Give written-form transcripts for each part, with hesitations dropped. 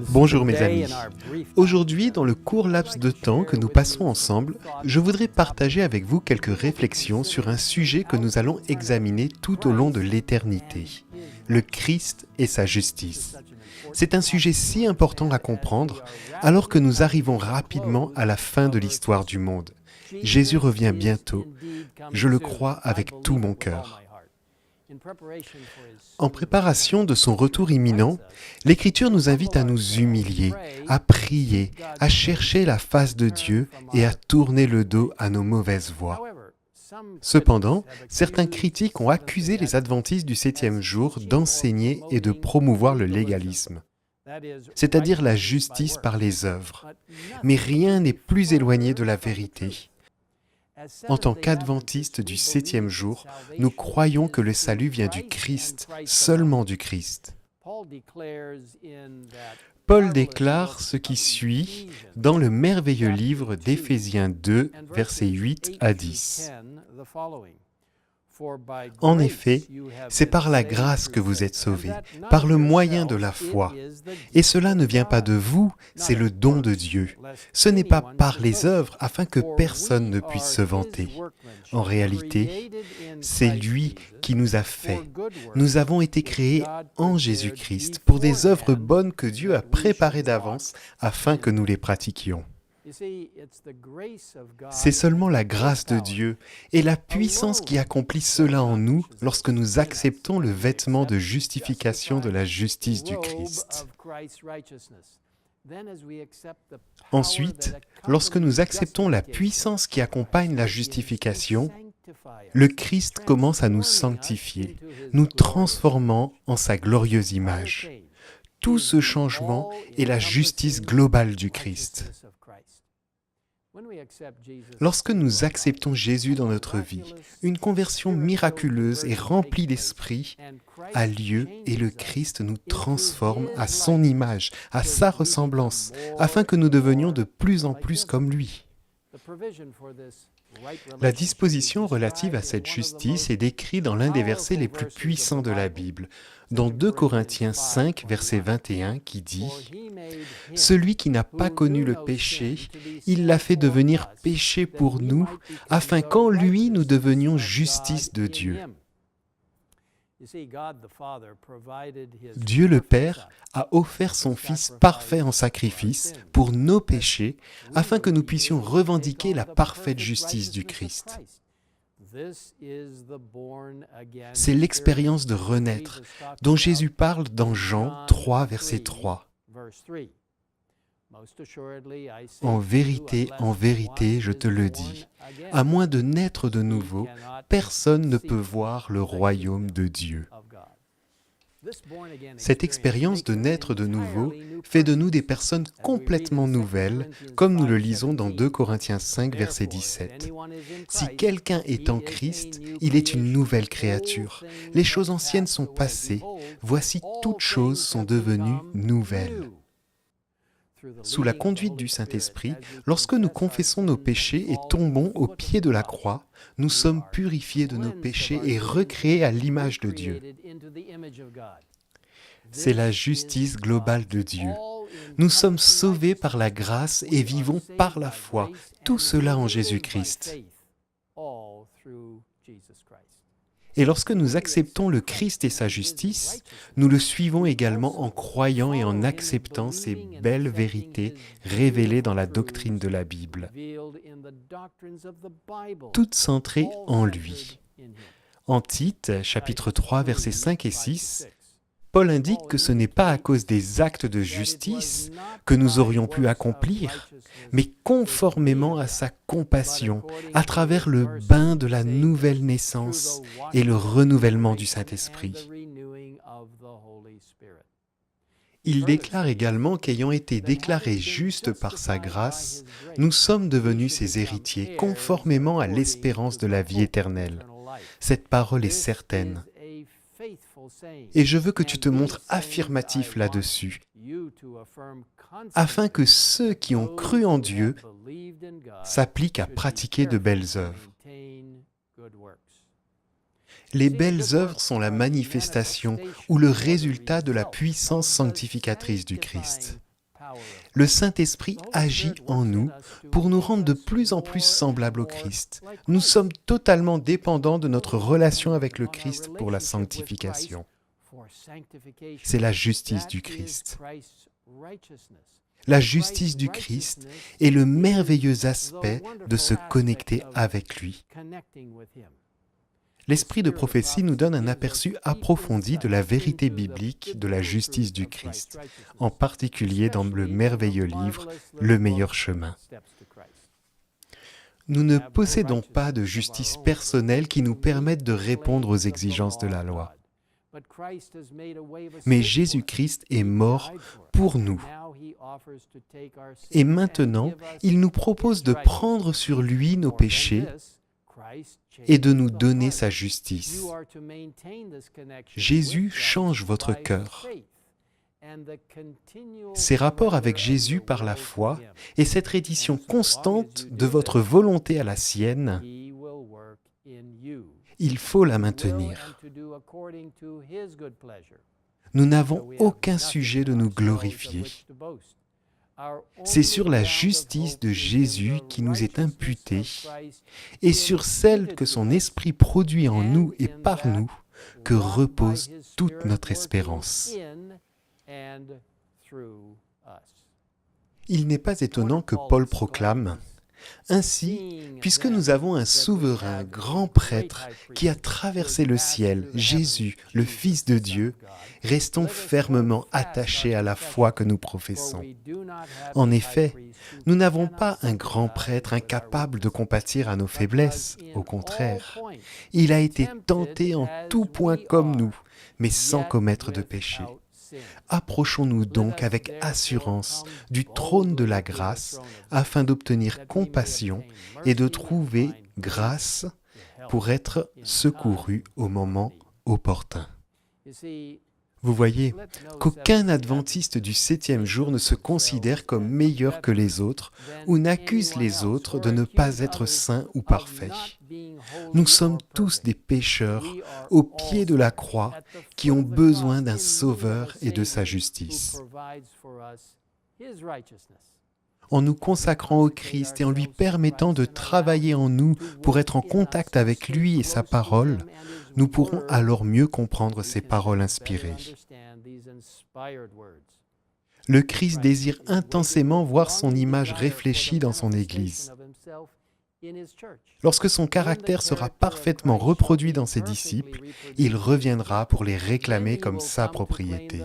Bonjour mes amis. Aujourd'hui, dans le court laps de temps que nous passons ensemble, je voudrais partager avec vous quelques réflexions sur un sujet que nous allons examiner tout au long de l'éternité, le Christ et sa justice. C'est un sujet si important à comprendre alors que nous arrivons rapidement à la fin de l'histoire du monde. Jésus revient bientôt, je le crois avec tout mon cœur. En préparation de son retour imminent, l'Écriture nous invite à nous humilier, à prier, à chercher la face de Dieu et à tourner le dos à nos mauvaises voies. Cependant, certains critiques ont accusé les adventistes du 7e jour d'enseigner et de promouvoir le légalisme, c'est-à-dire la justice par les œuvres. Mais rien n'est plus éloigné de la vérité. En tant qu'adventistes du 7e jour, nous croyons que le salut vient du Christ, seulement du Christ. Paul déclare ce qui suit dans le merveilleux livre d'Éphésiens 2, versets 8 à 10. En effet, c'est par la grâce que vous êtes sauvés, par le moyen de la foi. Et cela ne vient pas de vous, c'est le don de Dieu. Ce n'est pas par les œuvres afin que personne ne puisse se vanter. En réalité, c'est lui qui nous a fait. Nous avons été créés en Jésus-Christ pour des œuvres bonnes que Dieu a préparées d'avance afin que nous les pratiquions. C'est seulement la grâce de Dieu et la puissance qui accomplit cela en nous lorsque nous acceptons le vêtement de justification de la justice du Christ. Ensuite, lorsque nous acceptons la puissance qui accompagne la justification, le Christ commence à nous sanctifier, nous transformant en sa glorieuse image. Tout ce changement est la justice globale du Christ. Lorsque nous acceptons Jésus dans notre vie, une conversion miraculeuse et remplie d'esprit a lieu et le Christ nous transforme à son image, à sa ressemblance, afin que nous devenions de plus en plus comme lui. La disposition relative à cette justice est décrite dans l'un des versets les plus puissants de la Bible, dans 2 Corinthiens 5, verset 21, qui dit « Celui qui n'a pas connu le péché, il l'a fait devenir péché pour nous, afin qu'en lui nous devenions justice de Dieu. » Dieu le Père a offert son Fils parfait en sacrifice pour nos péchés, afin que nous puissions revendiquer la parfaite justice du Christ. C'est l'expérience de renaître dont Jésus parle dans Jean 3, verset 3. En vérité, je te le dis, à moins de naître de nouveau, personne ne peut voir le royaume de Dieu. Cette expérience de naître de nouveau fait de nous des personnes complètement nouvelles, comme nous le lisons dans 2 Corinthiens 5, verset 17. Si quelqu'un est en Christ, il est une nouvelle créature. Les choses anciennes sont passées, voici toutes choses sont devenues nouvelles. Sous la conduite du Saint-Esprit, lorsque nous confessons nos péchés et tombons au pied de la croix, nous sommes purifiés de nos péchés et recréés à l'image de Dieu. C'est la justice globale de Dieu. Nous sommes sauvés par la grâce et vivons par la foi, tout cela en Jésus-Christ. Et lorsque nous acceptons le Christ et sa justice, nous le suivons également en croyant et en acceptant ces belles vérités révélées dans la doctrine de la Bible, toutes centrées en lui. En Tite, chapitre 3, versets 5 et 6, Paul indique que ce n'est pas à cause des actes de justice que nous aurions pu accomplir, mais conformément à sa compassion, à travers le bain de la nouvelle naissance et le renouvellement du Saint-Esprit. Il déclare également qu'ayant été déclarés justes par sa grâce, nous sommes devenus ses héritiers, conformément à l'espérance de la vie éternelle. Cette parole est certaine. Et je veux que tu te montres affirmatif là-dessus, afin que ceux qui ont cru en Dieu s'appliquent à pratiquer de belles œuvres. Les belles œuvres sont la manifestation ou le résultat de la puissance sanctificatrice du Christ. Le Saint-Esprit agit en nous pour nous rendre de plus en plus semblables au Christ. Nous sommes totalement dépendants de notre relation avec le Christ pour la sanctification. C'est la justice du Christ. La justice du Christ est le merveilleux aspect de se connecter avec lui. L'esprit de prophétie nous donne un aperçu approfondi de la vérité biblique de la justice du Christ, en particulier dans le merveilleux livre « Le meilleur chemin ». Nous ne possédons pas de justice personnelle qui nous permette de répondre aux exigences de la loi. Mais Jésus-Christ est mort pour nous. Et maintenant, il nous propose de prendre sur lui nos péchés et de nous donner sa justice. Jésus change votre cœur. Ces rapports avec Jésus par la foi et cette reddition constante de votre volonté à la sienne, il faut la maintenir. Nous n'avons aucun sujet de nous glorifier. C'est sur la justice de Jésus qui nous est imputée et sur celle que son Esprit produit en nous et par nous que repose toute notre espérance. Il n'est pas étonnant que Paul proclame « Ainsi, puisque nous avons un souverain grand prêtre qui a traversé le ciel, Jésus, le Fils de Dieu, restons fermement attachés à la foi que nous professons. En effet, nous n'avons pas un grand prêtre incapable de compatir à nos faiblesses, au contraire. Il a été tenté en tout point comme nous, mais sans commettre de péché. Approchons-nous donc avec assurance du trône de la grâce afin d'obtenir compassion et de trouver grâce pour être secourus au moment opportun. » Vous voyez qu'aucun adventiste du 7e jour ne se considère comme meilleur que les autres ou n'accuse les autres de ne pas être saints ou parfaits. Nous sommes tous des pécheurs au pied de la croix qui ont besoin d'un sauveur et de sa justice. En nous consacrant au Christ et en lui permettant de travailler en nous pour être en contact avec lui et sa parole, nous pourrons alors mieux comprendre ses paroles inspirées. Le Christ désire intensément voir son image réfléchie dans son Église. Lorsque son caractère sera parfaitement reproduit dans ses disciples, il reviendra pour les réclamer comme sa propriété.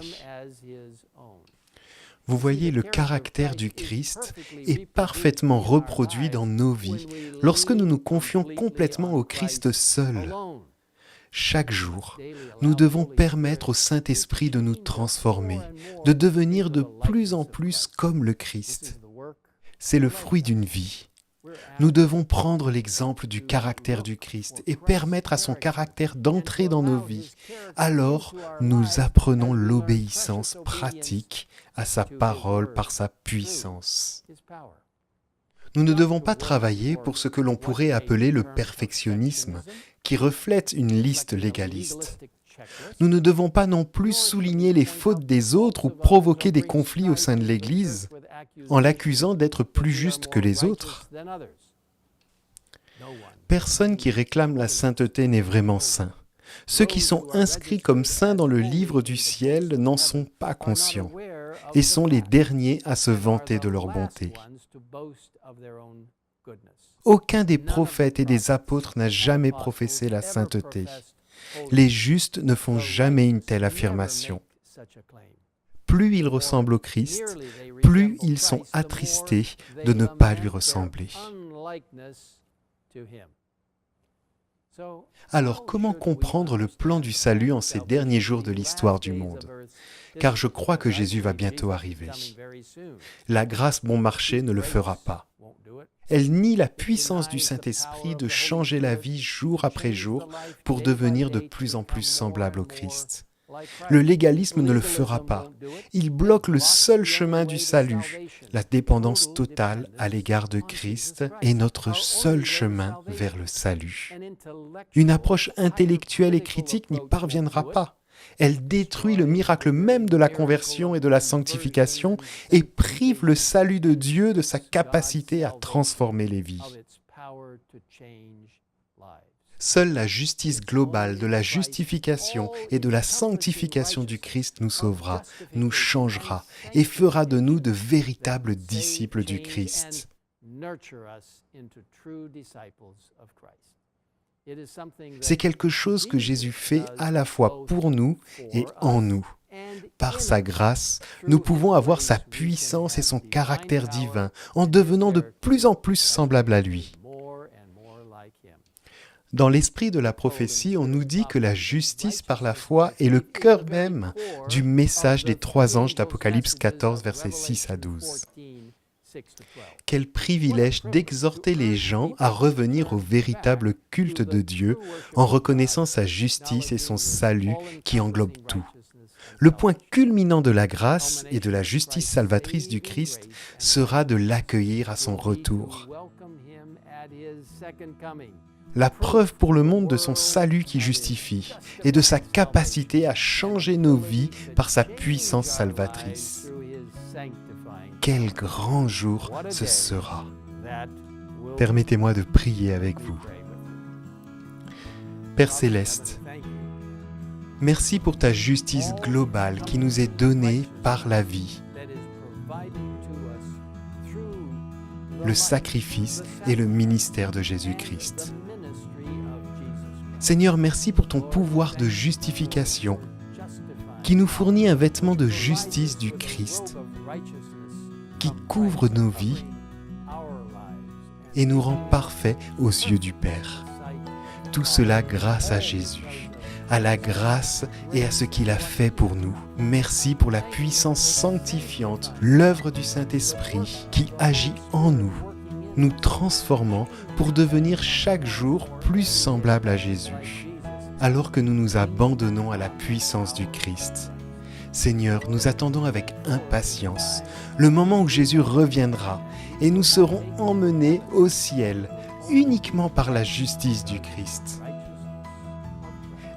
Vous voyez, le caractère du Christ est parfaitement reproduit dans nos vies lorsque nous nous confions complètement au Christ seul. Chaque jour, nous devons permettre au Saint-Esprit de nous transformer, de devenir de plus en plus comme le Christ. C'est le fruit d'une vie. Nous devons prendre l'exemple du caractère du Christ et permettre à son caractère d'entrer dans nos vies. Alors, nous apprenons l'obéissance pratique à sa parole par sa puissance. Nous ne devons pas travailler pour ce que l'on pourrait appeler le perfectionnisme, qui reflète une liste légaliste. Nous ne devons pas non plus souligner les fautes des autres ou provoquer des conflits au sein de l'Église en l'accusant d'être plus juste que les autres. Personne qui réclame la sainteté n'est vraiment saint. Ceux qui sont inscrits comme saints dans le livre du ciel n'en sont pas conscients et sont les derniers à se vanter de leur bonté. Aucun des prophètes et des apôtres n'a jamais professé la sainteté. Les justes ne font jamais une telle affirmation. Plus ils ressemblent au Christ, plus ils sont attristés de ne pas lui ressembler. Alors, comment comprendre le plan du salut en ces derniers jours de l'histoire du monde ? Car je crois que Jésus va bientôt arriver. La grâce bon marché ne le fera pas. Elle nie la puissance du Saint-Esprit de changer la vie jour après jour pour devenir de plus en plus semblable au Christ. Le légalisme ne le fera pas. Il bloque le seul chemin du salut. La dépendance totale à l'égard de Christ est notre seul chemin vers le salut. Une approche intellectuelle et critique n'y parviendra pas. Elle détruit le miracle même de la conversion et de la sanctification et prive le salut de Dieu de sa capacité à transformer les vies. Seule la justice globale de la justification et de la sanctification du Christ nous sauvera, nous changera et fera de nous de véritables disciples du Christ. C'est quelque chose que Jésus fait à la fois pour nous et en nous. Par sa grâce, nous pouvons avoir sa puissance et son caractère divin en devenant de plus en plus semblables à lui. Dans l'esprit de la prophétie, on nous dit que la justice par la foi est le cœur même du message des 3 anges d'Apocalypse 14, versets 6 à 12. Quel privilège d'exhorter les gens à revenir au véritable culte de Dieu en reconnaissant sa justice et son salut qui englobe tout. Le point culminant de la grâce et de la justice salvatrice du Christ sera de l'accueillir à son retour. La preuve pour le monde de son salut qui justifie et de sa capacité à changer nos vies par sa puissance salvatrice. Quel grand jour ce sera! Permettez-moi de prier avec vous. Père Céleste, merci pour ta justice globale qui nous est donnée par la vie, le sacrifice et le ministère de Jésus-Christ. Seigneur, merci pour ton pouvoir de justification qui nous fournit un vêtement de justice du Christ, qui couvre nos vies et nous rend parfaits aux yeux du Père. Tout cela grâce à Jésus, à la grâce et à ce qu'il a fait pour nous. Merci pour la puissance sanctifiante, l'œuvre du Saint-Esprit qui agit en nous transformant pour devenir chaque jour plus semblable à Jésus, alors que nous nous abandonnons à la puissance du Christ. Seigneur, nous attendons avec impatience le moment où Jésus reviendra et nous serons emmenés au ciel uniquement par la justice du Christ.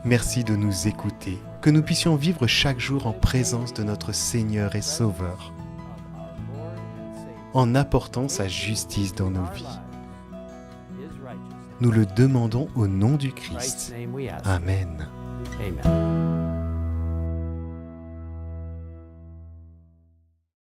Merci de nous écouter, que nous puissions vivre chaque jour en présence de notre Seigneur et Sauveur, en apportant sa justice dans nos vies. Nous le demandons au nom du Christ. Amen.